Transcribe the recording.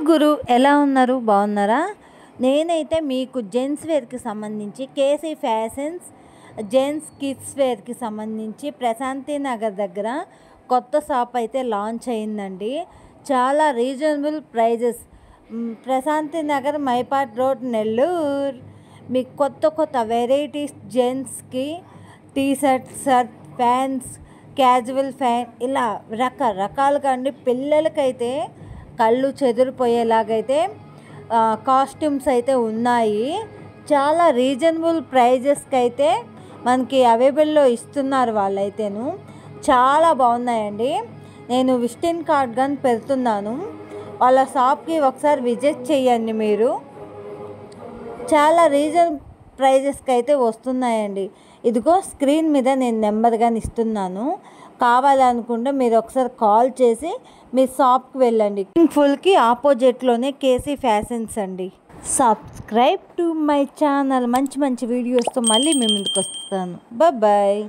గురు ఎలా ఉన్నారు? బాగున్నారా? నేనైతే మీకు జెంట్స్ వేర్కి సంబంధించి కేసీ ఫ్యాషన్స్ జెంట్స్ కిడ్స్ వేర్కి సంబంధించి ప్రశాంతి నగర్ దగ్గర కొత్త షాప్ అయితే లాంచ్ అయిందండి. చాలా reasonable prices. Prashanti Nagar Mypadu road Nellore. మీకు కొత్త వెరైటీస్ జెంట్స్కి T shirt pants casual fan ఇలా రకరకాలుగా అండి. పిల్లలకైతే కళ్ళు చెదిరిపోయేలాగైతే కాస్ట్యూమ్స్ అయితే ఉన్నాయి. చాలా రీజనబుల్ ప్రైజెస్కి అయితే మనకి అవైలబుల్లో ఇస్తున్నారు వాళ్ళైతేను. చాలా బాగున్నాయండి. నేను విజిటింగ్ కార్డ్ కానీ పెడుతున్నాను. వాళ్ళ షాప్కి ఒకసారి విజిట్ చేయండి. మీరు చాలా రీజనబుల్ ప్రైజెస్కి అయితే వస్తున్నాయండి. ఇదిగో స్క్రీన్ మీద నేను నెంబర్ కానీ ఇస్తున్నాను. కావాలనుకుంటే మీరు ఒకసారి కాల్ చేసి మీ షాప్కి వెళ్ళండి. ఫుల్కి ఆపోజిట్లోనే కేసీ ఫ్యాషన్స్ అండి. Subscribe to my channel. మంచి వీడియోస్తో మళ్ళీ మీ ముందుకు వస్తాను. బాయ్.